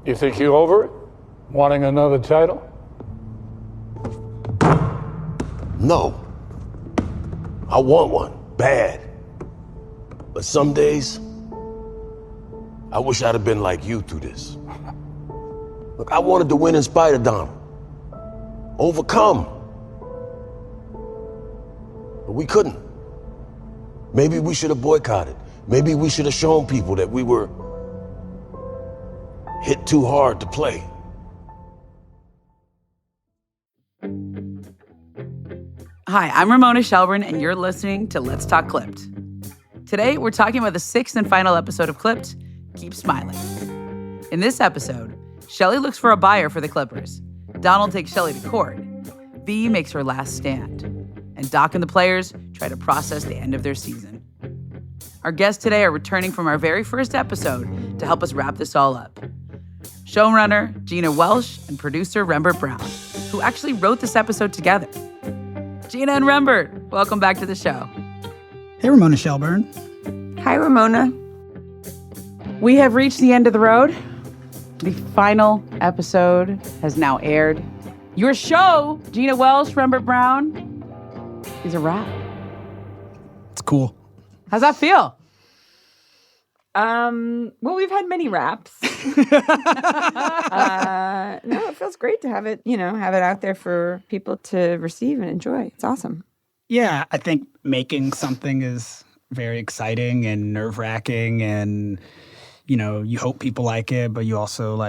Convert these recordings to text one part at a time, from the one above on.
You think you're over it? Wanting another title? No. I want one, bad. But some days, I wish I'd have been like you through this. Look, I wanted to win in spite of Donald. Overcome. But we couldn't. Maybe we should have boycotted. Maybe we should have shown people that we were hit too hard to play. Hi, I'm Ramona Shelburne, and you're listening to Let's Talk Clipped. Today, we're talking about the sixth and final episode of Clipped, Keep Smiling. In this episode, Shelly looks for a buyer for the Clippers. Donald takes Shelly to court. V makes her last stand. And Doc and the players try to process the end of their season. Our guests today are returning from our very first episode to help us wrap this all up. Showrunner Gina Welch and producer Rembert Browne, who actually wrote this episode together. Gina and Rembert, welcome back to the show. Hey, Ramona Shelburne. Hi, Ramona. We have reached the end of the road. The final episode has now aired. Your show, Gina Welch, Rembert Browne, is a wrap. It's cool. How's that feel? Well, we've had many wraps. No, it feels great to have it, have it out there for people to receive and enjoy. It's awesome. Yeah, I think making something is very exciting and nerve-wracking, and you hope people like it, but you also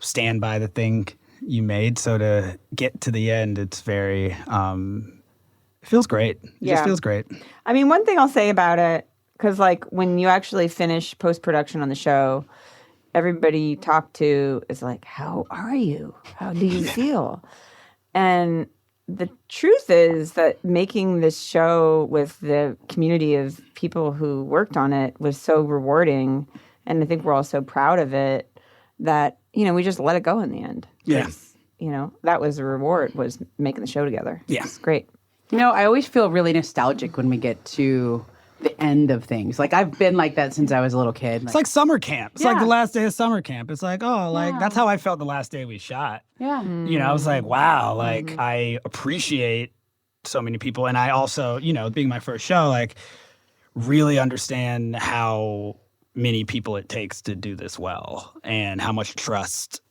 stand by the thing you made. So to get to the end, it's very it feels great. It just feels great. I mean, one thing I'll say about it, because when you actually finish post-production on the show, everybody you talk to is like, how are you? How do you feel? And the truth is that making this show with the community of people who worked on it was so rewarding. And I think we're all so proud of it that, we just let it go in the end. Yeah. That was the reward, was making the show together. Yeah. It's great. I always feel really nostalgic when we get to the end of things. I've been like that since I was a little kid. It's like summer camp. It's like the last day of summer camp. It's that's how I felt the last day we shot. Yeah. I was like, wow, I appreciate so many people. And I also, being my first show, really understand how many people it takes to do this well and how much trust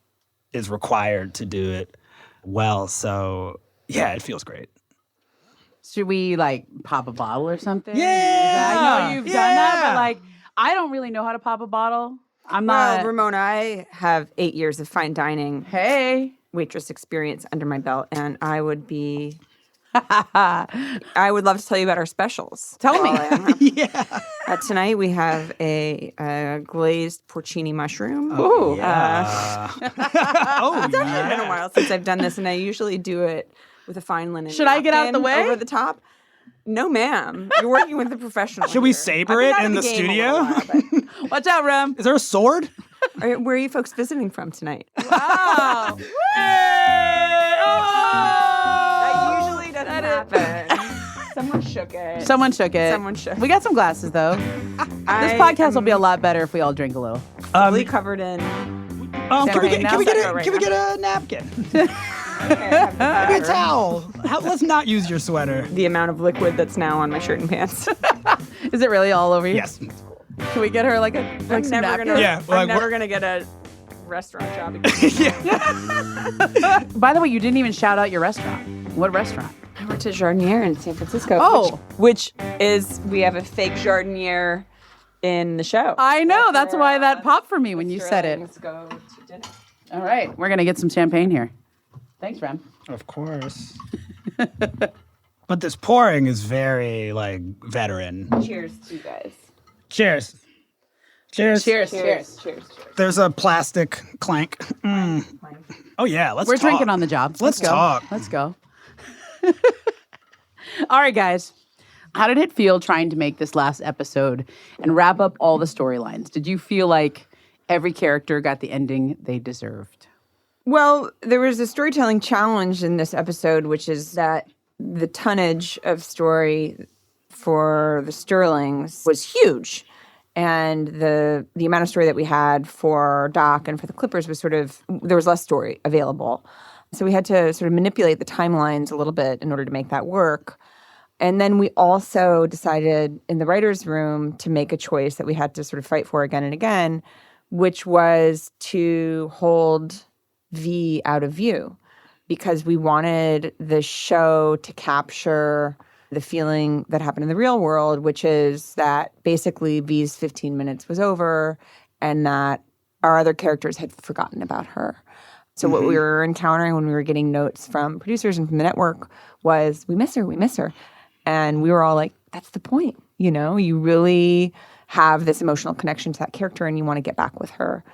is required to do it well. So, yeah, it feels great. Should we pop a bottle or something? Yeah. I know you've done that, but I don't really know how to pop a bottle. I'm not. Well, Ramona, I have 8 years of fine dining waitress experience under my belt, and I would love to tell you about our specials. Tell me. Yeah. Tonight we have a glazed porcini mushroom. Ooh. Yeah. It's actually been a while since I've done this, and I usually do it with a fine linen Should I get out the way? over the top. No, ma'am. You're working with a professional. Should we here. saber I've been it out of in the game a studio? little while, Watch out, Rem. Is there a sword? but- Where are you folks visiting from tonight? Wow. That usually doesn't happen. Someone shook it. Someone shook it. Someone shook. We got some glasses, though. This podcast will be a lot better if we all drink a little. fully covered in. Can we now? get a napkin? Maybe a towel. Let's not use your sweater. The amount of liquid that's now on my shirt and pants. Is it really all over you? Yes. Can we get her I'm some never napkins? gonna. Yeah, I'm never gonna get a restaurant job again. By the way, you didn't even shout out your restaurant. What restaurant? I went to Jardiniere in San Francisco. Oh. which is we have a fake Jardiniere in the show. I know. That's why that popped for me when you said it. Let's go to dinner. All right. We're going to get some champagne here. Thanks, Rem. Of course. But this pouring is very, veteran. Cheers to you guys. Cheers. Cheers. Cheers. Cheers. Cheers. There's a plastic clank. Mm. Oh, yeah. Let's We're talk. drinking on the job. Let's go. talk. Let's go. All right, guys. How did it feel trying to make this last episode and wrap up all the storylines? Did you feel like every character got the ending they deserved? Well, there was a storytelling challenge in this episode, which is that the tonnage of story for the Sterlings was huge. And the amount of story that we had for Doc and for the Clippers was there was less story available. So we had to sort of manipulate the timelines a little bit in order to make that work. And then we also decided in the writer's room to make a choice that we had to sort of fight for again and again, which was to hold V out of view, because we wanted the show to capture the feeling that happened in the real world, which is that basically V's 15 minutes was over and that our other characters had forgotten about her. So what we were encountering when we were getting notes from producers and from the network was, we miss her. And we were all like, that's the point. You know, you really have this emotional connection to that character and you want to get back with her.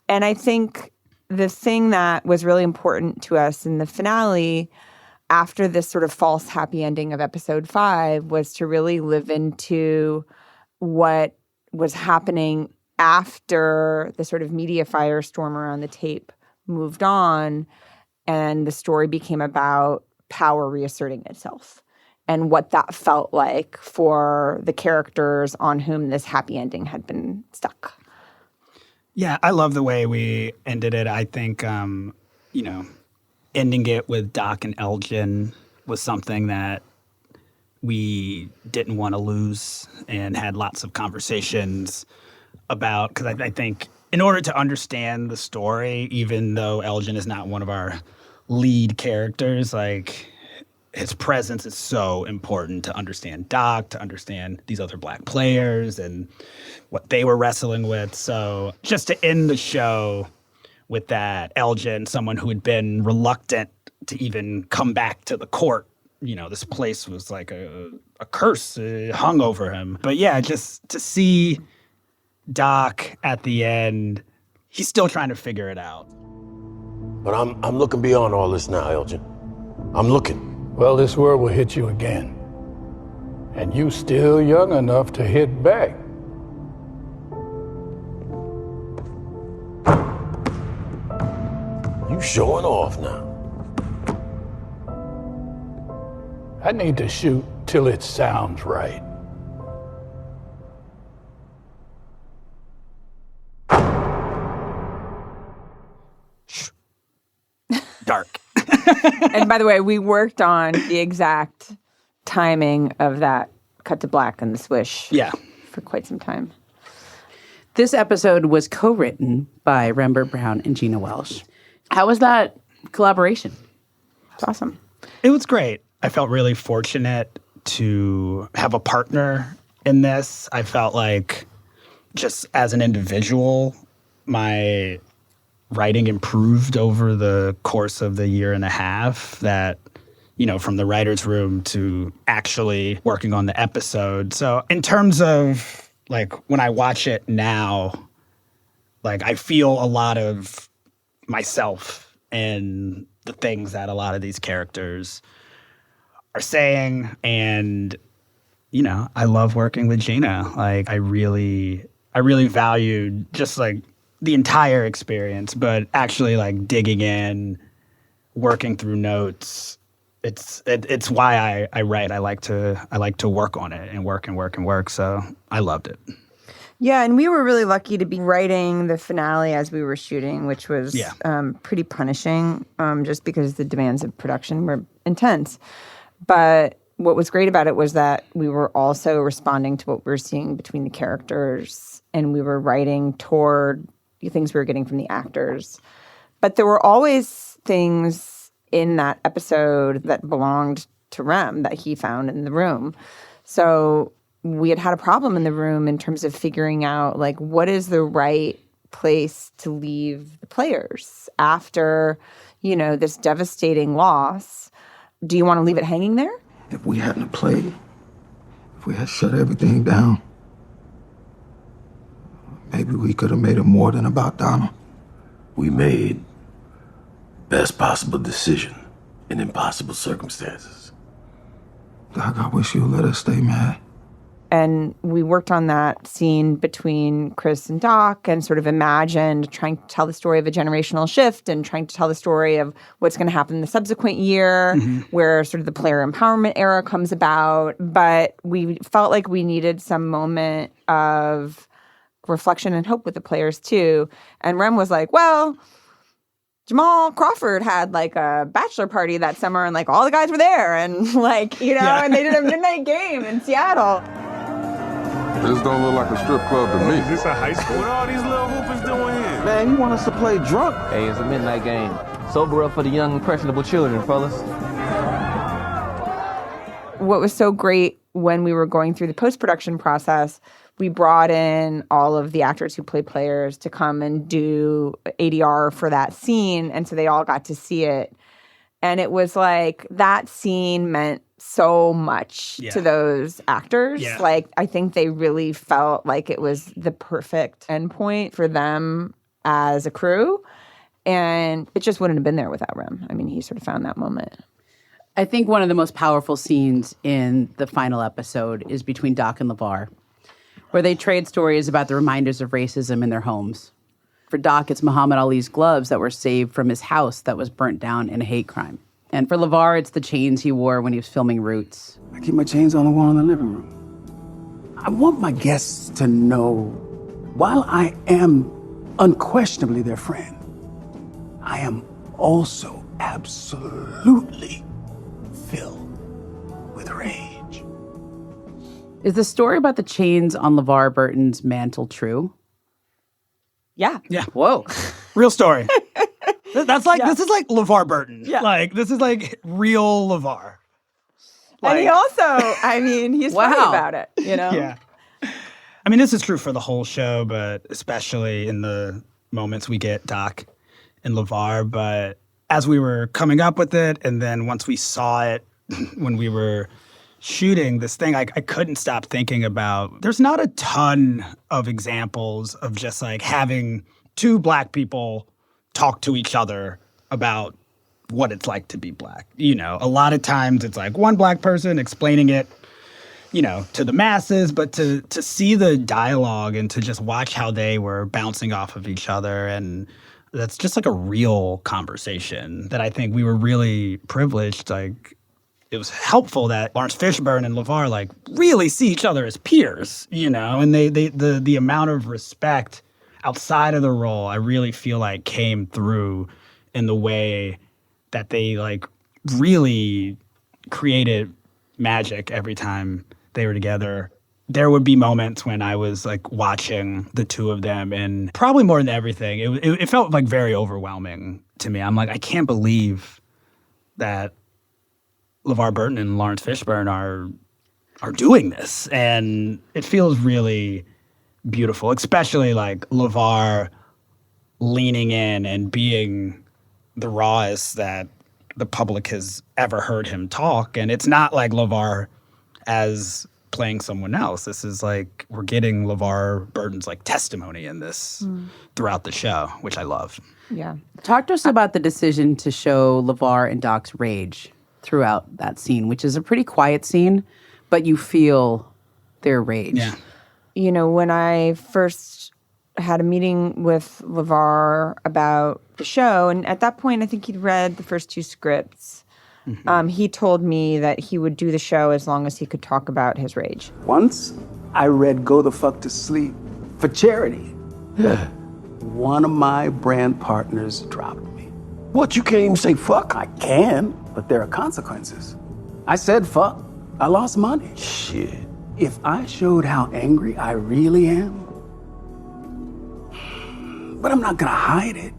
And I think the thing that was really important to us in the finale, after this sort of false happy ending of episode 5, was to really live into what was happening after the sort of media firestorm around the tape moved on and the story became about power reasserting itself and what that felt like for the characters on whom this happy ending had been stuck. Yeah, I love the way we ended it. I think, ending it with Doc and Elgin was something that we didn't want to lose and had lots of conversations about. Because I think in order to understand the story, even though Elgin is not one of our lead characters, like his presence is so important to understand Doc, to understand these other Black players and what they were wrestling with. So just to end the show with that, Elgin, someone who had been reluctant to even come back to the court, this place was like a curse hung over him. But yeah, just to see Doc at the end, he's still trying to figure it out. But I'm looking beyond all this now, Elgin. I'm looking. Well, this world will hit you again. And you still young enough to hit back. You showing off now. I need to shoot till it sounds right. Dark. And by the way, we worked on the exact timing of that cut to black and the swish for quite some time. This episode was co-written by Rembert Browne and Gina Welch. How was that collaboration? It's awesome. It was great. I felt really fortunate to have a partner in this. I felt like just as an individual, my writing improved over the course of the year and a half that, from the writer's room to actually working on the episode. So in terms of like when I watch it now, like I feel a lot of myself and the things that a lot of these characters are saying. And, I love working with Gina. Like I really valued just like the entire experience, but actually like digging in, working through notes. It's why I write. I like to work on it and work. So I loved it. Yeah, and we were really lucky to be writing the finale as we were shooting, which was pretty punishing, just because the demands of production were intense. But what was great about it was that we were also responding to what we were seeing between the characters, and we were writing toward the things we were getting from the actors. But there were always things in that episode that belonged to Rem that he found in the room. So we had a problem in the room in terms of figuring out, like, what is the right place to leave the players after, this devastating loss. Do you want to leave it hanging there? If we hadn't played, if we had shut everything down, maybe we could have made it more than about Donna. We made best possible decision in impossible circumstances. Doc, I wish you would let us stay mad. And we worked on that scene between Chris and Doc and sort of imagined trying to tell the story of a generational shift and trying to tell the story of what's going to happen in the subsequent year, where sort of the player empowerment era comes about. But we felt like we needed some moment of reflection and hope with the players too. And Rem was like, well, Jamal Crawford had like a bachelor party that summer and like all the guys were there and like, and they did a midnight game in Seattle. This don't look like a strip club to me. Is this a high school? What all these little hoopers doing here? Man, you want us to play drunk? Hey, it's a midnight game. Sober up for the young, impressionable children, fellas. What was so great when we were going through the post-production process, we brought in all of the actors who play players to come and do ADR for that scene. And so they all got to see it. And it was like that scene meant so much to those actors. Yeah. Like, I think they really felt like it was the perfect endpoint for them as a crew. And it just wouldn't have been there without Rem. I mean, he sort of found that moment. I think one of the most powerful scenes in the final episode is between Doc and LeVar, where they trade stories about the reminders of racism in their homes. For Doc, it's Muhammad Ali's gloves that were saved from his house that was burnt down in a hate crime. And for LeVar, it's the chains he wore when he was filming Roots. I keep my chains on the wall in the living room. I want my guests to know, while I am unquestionably their friend, I am also absolutely filled with rage. Is the story about the chains on LeVar Burton's mantle true? Yeah. Yeah. Whoa. Real story. That's like, this is like LeVar Burton. Yeah. Like, this is like real LeVar. And he also, I mean, he's funny Wow. about it, Yeah. I mean, this is true for the whole show, but especially in the moments we get Doc and LeVar. But as we were coming up with it, and then once we saw it when we were shooting this thing, I couldn't stop thinking about, there's not a ton of examples of just like having two Black people talk to each other about what it's like to be Black. A lot of times it's like one Black person explaining it, to the masses, but to see the dialogue and to just watch how they were bouncing off of each other, and that's just like a real conversation that I think we were really privileged. Like, it was helpful that Lawrence Fishburne and LeVar like really see each other as peers, and the amount of respect outside of the role, I really feel like came through in the way that they like really created magic every time they were together. There would be moments when I was like watching the two of them, and probably more than everything, it felt like very overwhelming to me. I'm like, I can't believe that LeVar Burton and Lawrence Fishburne are doing this, and it feels really beautiful, especially like LeVar leaning in and being the rawest that the public has ever heard him talk. And it's not like LeVar as playing someone else. This is like, we're getting LeVar Burton's like testimony in this throughout the show, which I love. Yeah. Talk to us about the decision to show LeVar and Doc's rage throughout that scene, which is a pretty quiet scene, but you feel their rage. Yeah. When I first had a meeting with LeVar about the show, and at that point, I think he'd read the first two scripts. Mm-hmm. He told me that he would do the show as long as he could talk about his rage. Once I read Go the Fuck to Sleep for charity. One of my brand partners dropped me. What, you can't even say fuck? I can, but there are consequences. I said fuck. I lost money. Shit. If I showed how angry I really am, but I'm not gonna hide it.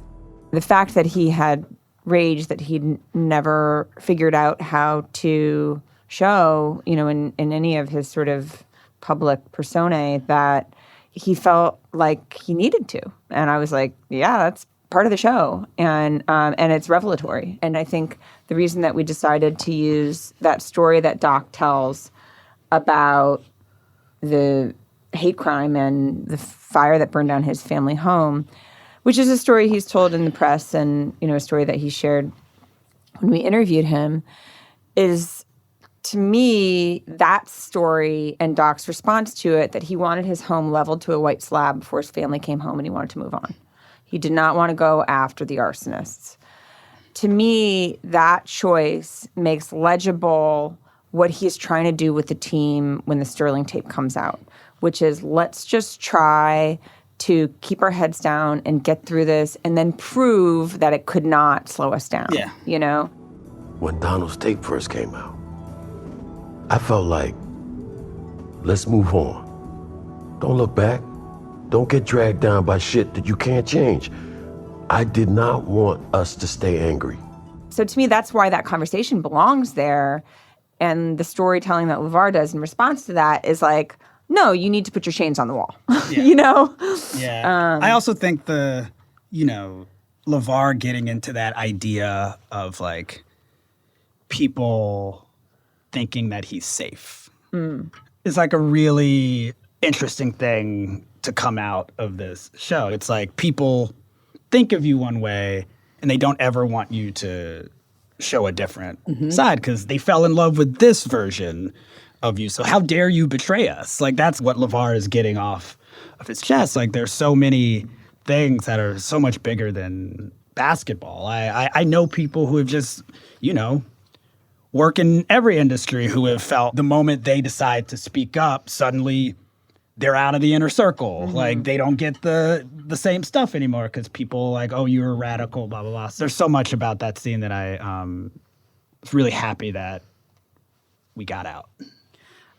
The fact that he had rage that he'd never figured out how to show, in any of his sort of public personae, that he felt like he needed to. And I was like, yeah, that's part of the show. And it's revelatory. And I think the reason that we decided to use that story that Doc tells about the hate crime and the fire that burned down his family home, which is a story he's told in the press and, a story that he shared when we interviewed him, is, to me, that story and Doc's response to it, that he wanted his home leveled to a white slab before his family came home and he wanted to move on. He did not want to go after the arsonists. To me, that choice makes legible what he's trying to do with the team when the Sterling tape comes out, which is, let's just try to keep our heads down and get through this and then prove that it could not slow us down. Yeah. You know? When Donald's tape first came out, I felt like, let's move on. Don't look back. Don't get dragged down by shit that you can't change. I did not want us to stay angry. So to me, that's why that conversation belongs there. And the storytelling that LeVar does in response to that is like, no, you need to put your chains on the wall, you know? Yeah. I also think LeVar getting into that idea of like people thinking that he's safe is like a really interesting thing to come out of this show. It's like people think of you one way and they don't ever want you to show a different side because they fell in love with this version of you. So how dare you betray us? Like that's what LeVar is getting off of his chest. Like there's so many things that are so much bigger than basketball. I know people who have just, work in every industry who have felt the moment they decide to speak up, suddenly they're out of the inner circle. Like they don't get the same stuff anymore because people like, oh, you're a radical, blah, blah, blah. So there's so much about that scene that I was really happy that we got out.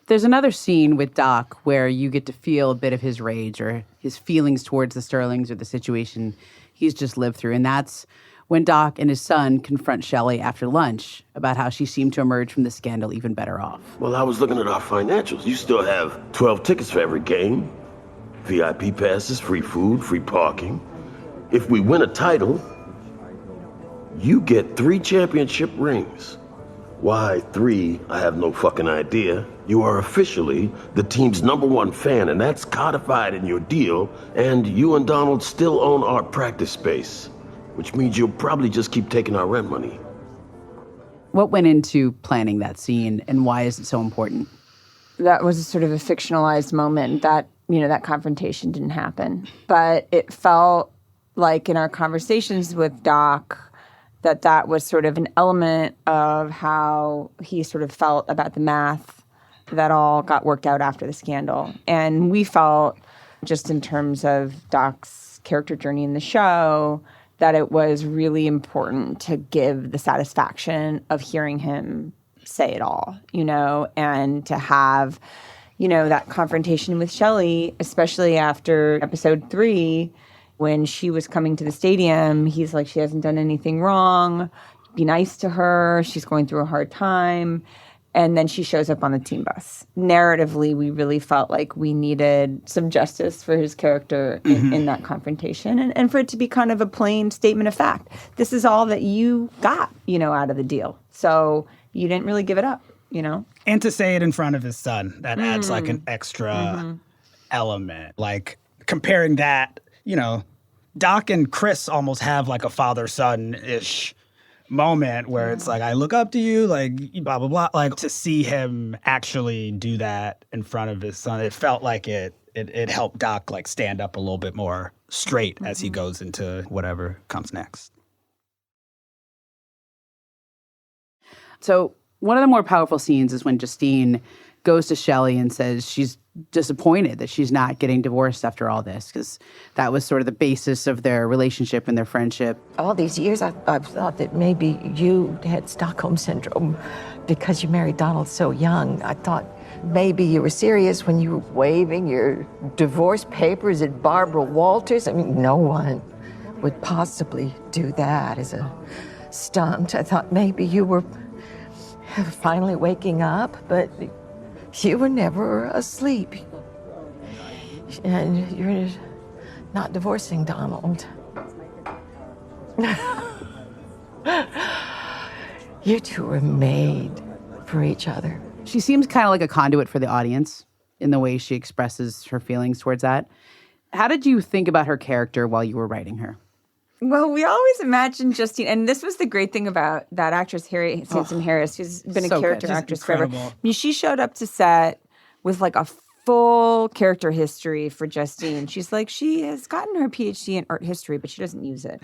There's another scene with Doc where you get to feel a bit of his rage or his feelings towards the Sterlings or the situation he's just lived through. And that's when Doc and his son confront Shelley after lunch about how she seemed to emerge from the scandal even better off. Well, I was looking at our financials. You still have 12 tickets for every game, VIP passes, free food, free parking. If we win a title, you get 3 championship rings. Why 3? I have no fucking idea. You are officially the team's #1 fan, and that's codified in your deal, and you and Donald still own our practice space, which means you'll probably just keep taking our rent money. What went into planning that scene, and why is it so important? That was sort of a fictionalized moment that, that confrontation didn't happen. But it felt like in our conversations with Doc that was sort of an element of how he sort of felt about the math that all got worked out after the scandal. And we felt, just in terms of Doc's character journey in the show, that it was really important to give the satisfaction of hearing him say it all, and to have, that confrontation with Shelley, especially after episode 3, when she was coming to the stadium. He's like, she hasn't done anything wrong. Be nice to her. She's going through a hard time. And then she shows up on the team bus. Narratively, we really felt like we needed some justice for his character in that confrontation and for it to be kind of a plain statement of fact. This is all that you got, out of the deal. So you didn't really give it up, And to say it in front of his son, that adds like an extra element. Like comparing that, Doc and Chris almost have like a father-son-ish moment where it's like, I look up to you, like, blah, blah, blah. Like, to see him actually do that in front of his son, it felt like it helped Doc, like, stand up a little bit more straight as he goes into whatever comes next. So one of the more powerful scenes is when Justine goes to Shelley and says she's disappointed that she's not getting divorced after all this, because that was sort of the basis of their relationship and their friendship. All these years, I've thought that maybe you had Stockholm Syndrome because you married Donald so young. I thought maybe you were serious when you were waving your divorce papers at Barbara Walters. I mean, no one would possibly do that as a stunt. I thought maybe you were finally waking up, but you were never asleep. And you're not divorcing Donald. You two were made for each other. She seems kind of like a conduit for the audience in the way she expresses her feelings towards that. How did you think about her character while you were writing her? Well, we always imagined Justine, and this was the great thing about that actress, Harry Sansom Harris, who's been a character actress forever. I mean, she showed up to set with like a full character history for Justine. She's like, she has gotten her PhD in art history, but she doesn't use it.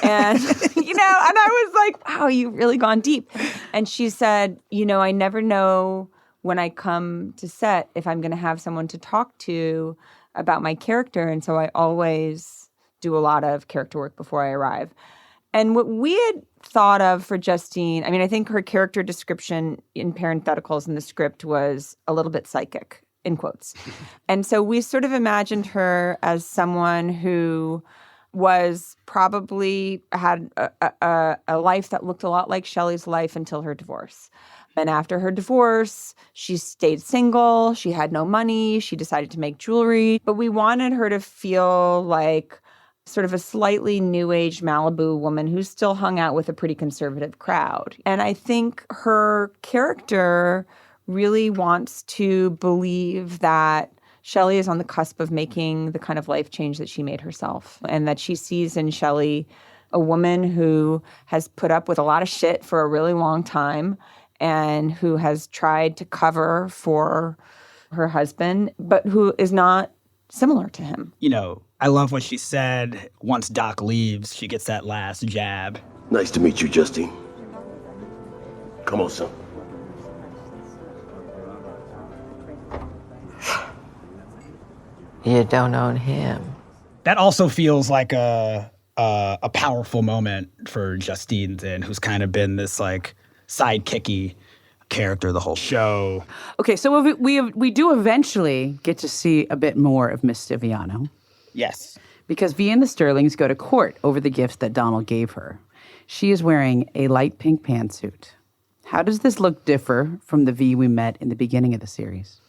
And, and I was like, wow, you've really gone deep. And she said, I never know when I come to set if I'm going to have someone to talk to about my character. And so I always do a lot of character work before I arrive. And what we had thought of for Justine, I mean, I think her character description in parentheticals in the script was a little bit psychic, in quotes. And so we sort of imagined her as someone who was probably had a life that looked a lot like Shelley's life until her divorce. And after her divorce, she stayed single. She had no money. She decided to make jewelry. But we wanted her to feel like sort of a slightly new age Malibu woman who still hung out with a pretty conservative crowd. And I think her character really wants to believe that Shelley is on the cusp of making the kind of life change that she made herself, and that she sees in Shelley a woman who has put up with a lot of shit for a really long time and who has tried to cover for her husband, but who is not similar to him. You know, I love what she said. Once Doc leaves, she gets that last jab. Nice to meet you, Justine. Come on, son. You don't own him. That also feels like a powerful moment for Justine Zinn, who's kind of been this like sidekicky character the whole show. Okay, so we do eventually get to see a bit more of Miss Stiviano. Yes. Because Vi and the Sterlings go to court over the gifts that Donald gave her. She is wearing a light pink pantsuit. How does this look differ from the Vi we met in the beginning of the series?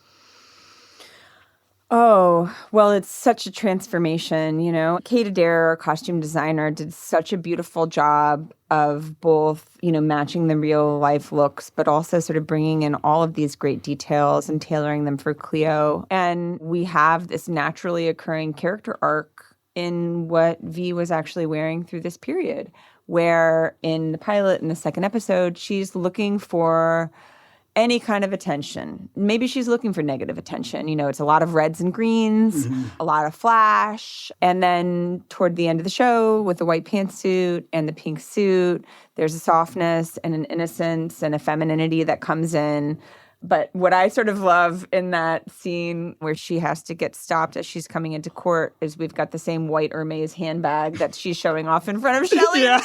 Oh, well, it's such a transformation, you know. Kate Adair, our costume designer, did such a beautiful job of both, you know, matching the real life looks, but also sort of bringing in all of these great details and tailoring them for Cleo. And we have this naturally occurring character arc in what Vi was actually wearing through this period, where in the pilot, in the second episode, she's looking for any kind of attention. Maybe she's looking for negative attention. You know, it's a lot of reds and greens, a lot of flash. And then toward the end of the show, with the white pantsuit and the pink suit, there's a softness and an innocence and a femininity that comes in. But what I sort of love in that scene where she has to get stopped as she's coming into court is we've got the same white Hermes handbag that she's showing off in front of Shelley. Yeah.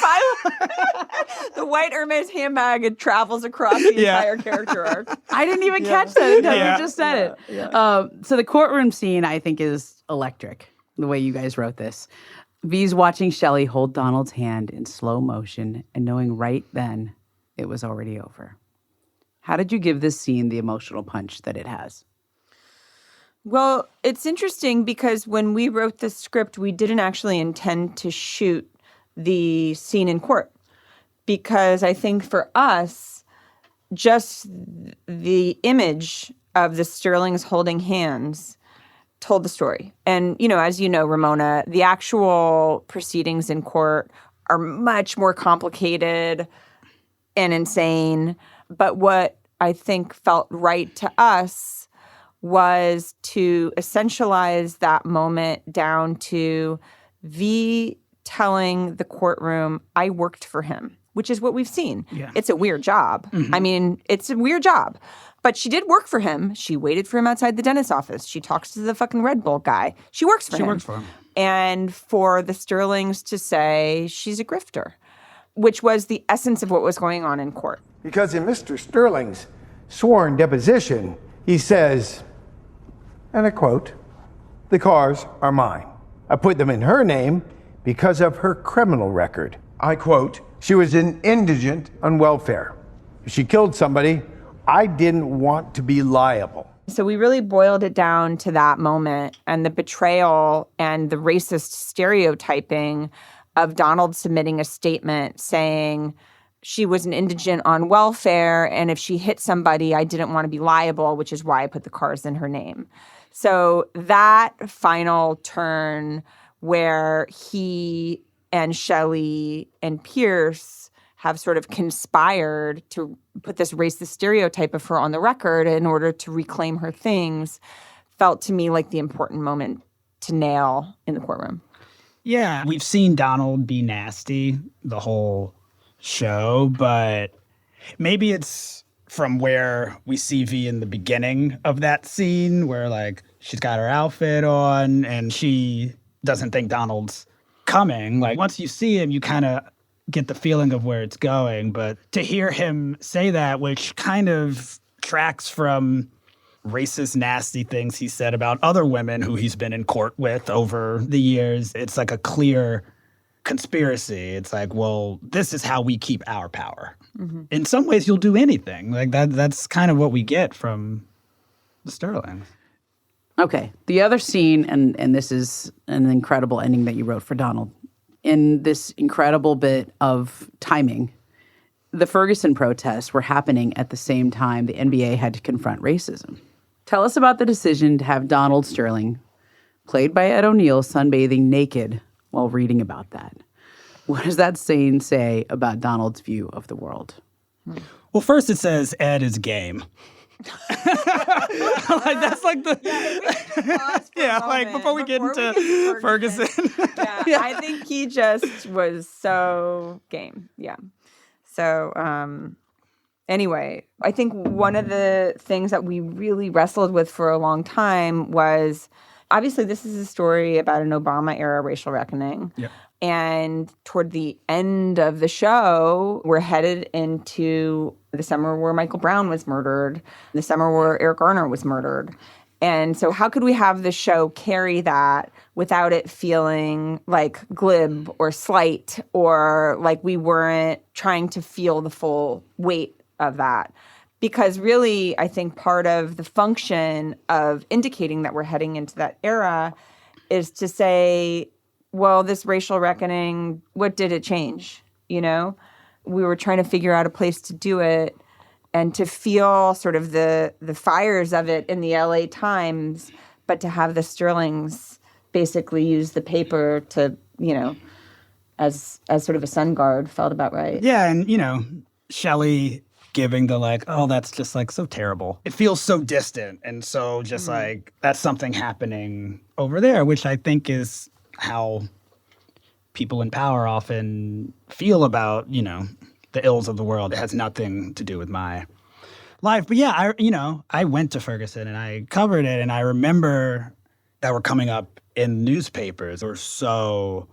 The white Hermes handbag, it travels across the entire character arc. I didn't even catch that until you just said it. So the courtroom scene, I think, is electric, the way you guys wrote this. Vi's watching Shelley hold Donald's hand in slow motion and knowing right then it was already over. How did you give this scene the emotional punch that it has? Well, it's interesting because when we wrote the script, we didn't actually intend to shoot the scene in court. Because I think for us, just the image of the Sterlings holding hands told the story. And, you know, as you know, Ramona, the actual proceedings in court are much more complicated and insane. But what I think felt right to us was to essentialize that moment down to Vi telling the courtroom, I worked for him, which is what we've seen. Yeah. It's a weird job. I mean, it's a weird job. But she did work for him. She waited for him outside the dentist's office. She talks to the fucking Red Bull guy. She works for him. She works for him. And for the Sterlings to say she's a grifter, which was the essence of what was going on in court. Because in Mr. Sterling's sworn deposition, he says, and I quote, "The cars are mine. I put them in her name because of her criminal record." I quote, "She was an indigent on welfare. If she killed somebody, I didn't want to be liable." So we really boiled it down to that moment and the betrayal and the racist stereotyping of Donald submitting a statement saying she was an indigent on welfare, and if she hit somebody, I didn't want to be liable, which is why I put the cars in her name. So that final turn where he and Shelley and Pierce have sort of conspired to put this racist stereotype of her on the record in order to reclaim her things felt to me like the important moment to nail in the courtroom. Yeah, we've seen Donald be nasty the whole show, but maybe it's from where we see V in the beginning of that scene where like she's got her outfit on and she doesn't think Donald's coming. Like once you see him, you kind of get the feeling of where it's going. But to hear him say that, which kind of tracks from racist, nasty things he said about other women who he's been in court with over the years, it's like a clear conspiracy. It's like, well, this is how we keep our power. Mm-hmm. In some ways, you'll do anything. Like that's kind of what we get from the Sterlings. Okay. The other scene, and this is an incredible ending that you wrote for Donald. In this incredible bit of timing, the Ferguson protests were happening at the same time the NBA had to confront racism. Tell us about the decision to have Donald Sterling, played by Ed O'Neill, sunbathing naked while reading about that. What does that scene say about Donald's view of the world? Well, first it says Ed is game. Like that's like the like before we get into Ferguson. I think he just was so game. Yeah. So anyway, I think one of the things that we really wrestled with for a long time was, obviously this is a story about an Obama era racial reckoning. Yeah. And toward the end of the show, we're headed into the summer where Michael Brown was murdered, the summer where Eric Garner was murdered. And so how could we have the show carry that without it feeling like glib or slight or like we weren't trying to feel the full weight of that? Because really, I think part of the function of indicating that we're heading into that era is to say, well, this racial reckoning, what did it change? You know, we were trying to figure out a place to do it and to feel sort of the fires of it in the LA Times, but to have the Sterlings basically use the paper to, you know, as sort of a sun guard felt about right. Yeah, and, you know, Shelley giving the like, oh, that's just like so terrible. It feels so distant and so just like that's something happening over there, which I think is how people in power often feel about, you know, the ills of the world. It has nothing to do with my life. But yeah, I went to Ferguson and I covered it, and I remember that were coming up in newspapers or so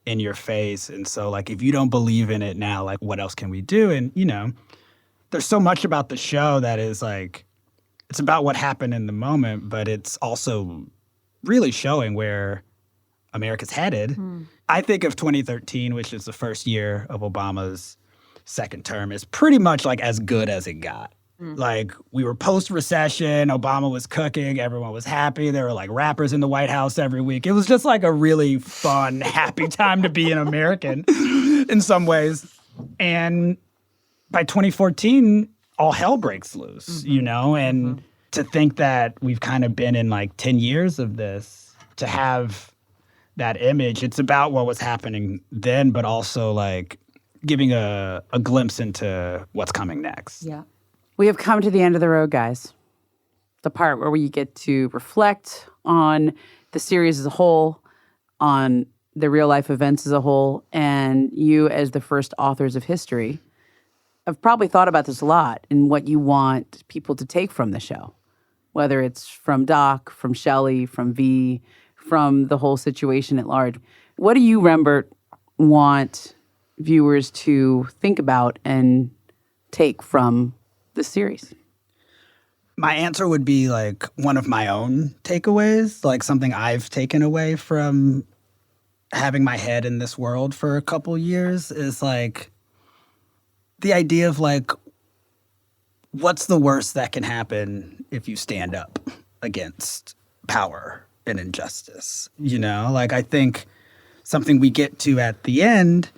in your face. And so like, if you don't believe in it now, like what else can we do? And, you know, there's so much about the show that is like, it's about what happened in the moment, but it's also really showing where America's headed. I think of 2013, which is the first year of Obama's second term, is pretty much like as good as it got. Like we were post-recession, Obama was cooking, everyone was happy. There were like rappers in the White House every week. It was just like a really fun, happy time to be an American in some ways. And by 2014, all hell breaks loose, you know? And to think that we've kind of been in like 10 years of this, to have that image, it's about what was happening then, but also like giving a glimpse into what's coming next. Yeah. We have come to the end of the road, guys. The part where we get to reflect on the series as a whole, on the real life events as a whole, and you as the first authors of history have probably thought about this a lot and what you want people to take from the show, whether it's from Doc, from Shelley, from V, from the whole situation at large. What do you, Rembert, want viewers to think about and take from the series? My answer would be like one of my own takeaways, like something I've taken away from having my head in this world for a couple years is like the idea of like, what's the worst that can happen if you stand up against power and injustice? You know, like I think something we get to at the end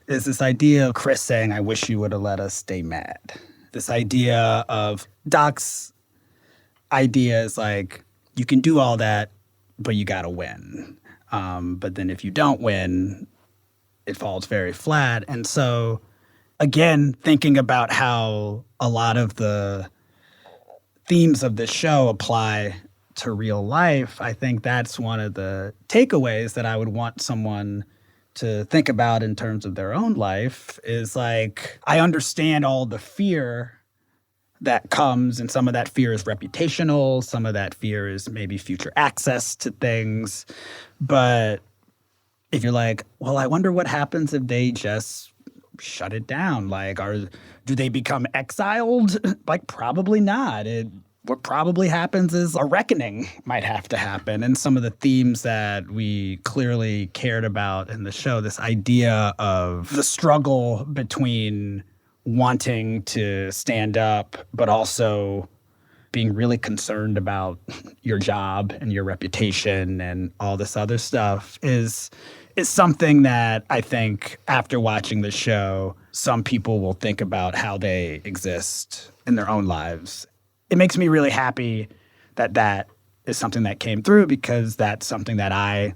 is this idea of Chris saying, I wish you would have let us stay mad. This idea of Doc's idea is like, you can do all that, but you got to win. But then if you don't win, it falls very flat. And so, again, thinking about how a lot of the themes of this show apply to real life, I think that's one of the takeaways that I would want someone to think about in terms of their own life is like, I understand all the fear that comes, and some of that fear is reputational, some of that fear is maybe future access to things. But if you're like, well, I wonder what happens if they just shut it down. Like, do they become exiled? Like, probably not. What probably happens is a reckoning might have to happen. And some of the themes that we clearly cared about in the show, this idea of the struggle between wanting to stand up, but also being really concerned about your job and your reputation and all this other stuff is something that I think after watching the show, some people will think about how they exist in their own lives. It makes me really happy that that is something that came through, because that's something that I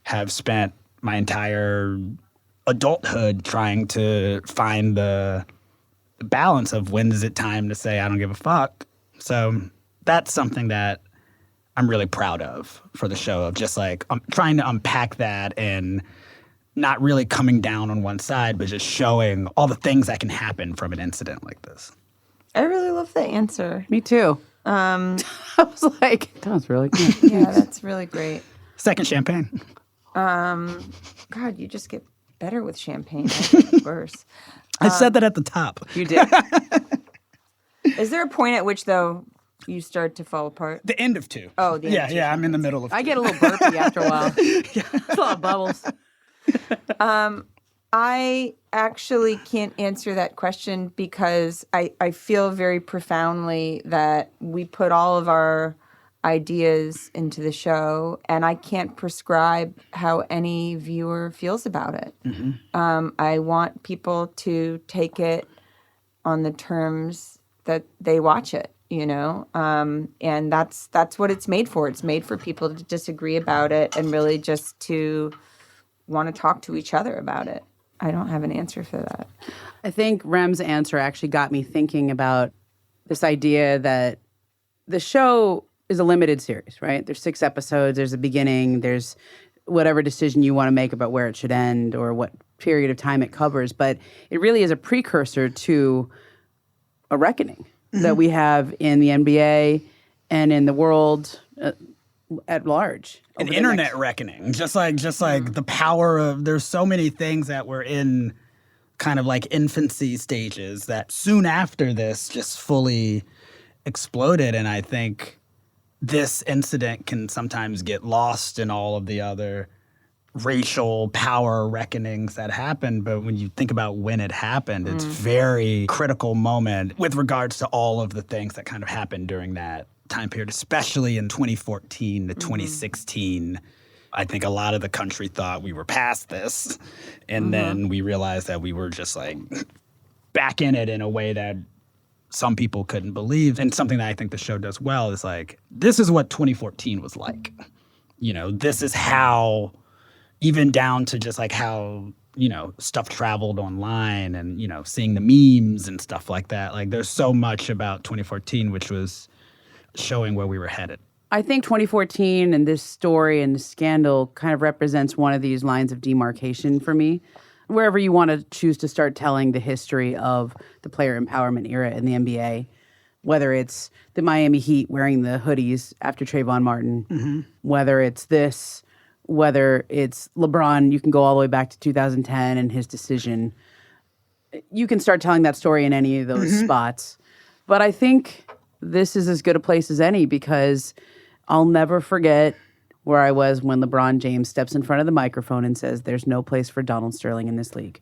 have spent my entire adulthood trying to find the balance of when is it time to say I don't give a fuck. So that's something that I'm really proud of for the show, of just like trying to unpack that and not really coming down on one side, but just showing all the things that can happen from an incident like this. I really love the answer. Me too. I was like, that was really good. Yeah, that's really great. Second champagne. God, you just get better with champagne. I get worse. I said that at the top. You did. Is there a point at which, though, you start to fall apart? The end of 2. Oh, the end of 2. Yeah, I'm in the middle of 2. I get a little burpy after a while. It's a lot of bubbles. I actually can't answer that question because I feel very profoundly that we put all of our ideas into the show, and I can't prescribe how any viewer feels about it. Mm-hmm. I want people to take it on the terms that they watch it, you know? And that's what it's made for. It's made for people to disagree about it and really just to want to talk to each other about it. I don't have an answer for that. I think Rem's answer actually got me thinking about this idea that the show is a limited series, right? There's 6 episodes, there's a beginning, there's whatever decision you want to make about where it should end or what period of time it covers, but it really is a precursor to a reckoning that we have in the NBA and in the world at large. An internet reckoning, just like the power of, there's so many things that were in kind of like infancy stages that soon after this just fully exploded. And I think this incident can sometimes get lost in all of the other racial power reckonings that happened. But when you think about when it happened, it's very critical moment with regards to all of the things that kind of happened during that time period, especially in 2014 to 2016. I think a lot of the country thought we were past this. And then we realized that we were just like back in it in a way that some people couldn't believe. And something that I think the show does well is like, this is what 2014 was like. You know, this is how, even down to just like how, you know, stuff traveled online and, you know, seeing the memes and stuff like that. Like there's so much about 2014, which was showing where we were headed. I think 2014 and this story and the scandal kind of represents one of these lines of demarcation for me. Wherever you want to choose to start telling the history of the player empowerment era in the NBA, whether it's the Miami Heat wearing the hoodies after Trayvon Martin, whether it's this, whether it's LeBron, you can go all the way back to 2010 and his decision. You can start telling that story in any of those spots. But I think this is as good a place as any, because I'll never forget where I was when LeBron James steps in front of the microphone and says, there's no place for Donald Sterling in this league.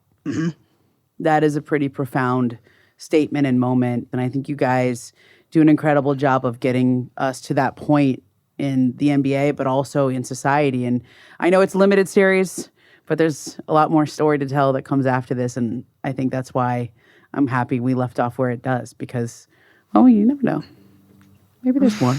That is a pretty profound statement and moment. And I think you guys do an incredible job of getting us to that point in the NBA, but also in society. And I know it's a limited series, but there's a lot more story to tell that comes after this. And I think that's why I'm happy we left off where it does, because, oh, you never know. Maybe there's more.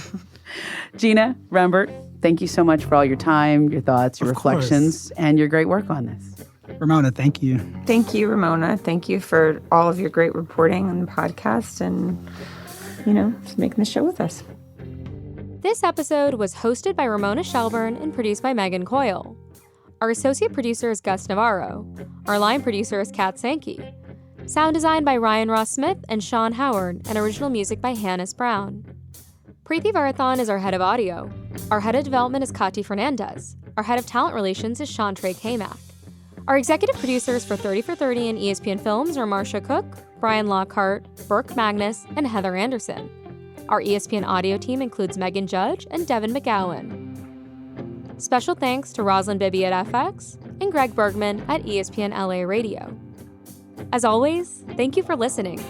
Gina, Rembert, thank you so much for all your time, your thoughts, your reflections, and your great work on this. Ramona, thank you. Thank you, Ramona. Thank you for all of your great reporting on the podcast and, you know, just making the show with us. This episode was hosted by Ramona Shelburne and produced by Megan Coyle. Our associate producer is Gus Navarro. Our line producer is Kat Sankey. Sound design by Ryan Ross Smith and Sean Howard, and original music by Hannes Brown. Preeti Varathan is our head of audio. Our head of development is Kati Fernandez. Our head of talent relations is Sean Trey Kamak. Our executive producers for 30 for 30 and ESPN Films are Marcia Cook, Brian Lockhart, Burke Magnus, and Heather Anderson. Our ESPN audio team includes Megan Judge and Devin McGowan. Special thanks to Rosalind Bibby at FX and Greg Bergman at ESPN LA Radio. As always, thank you for listening.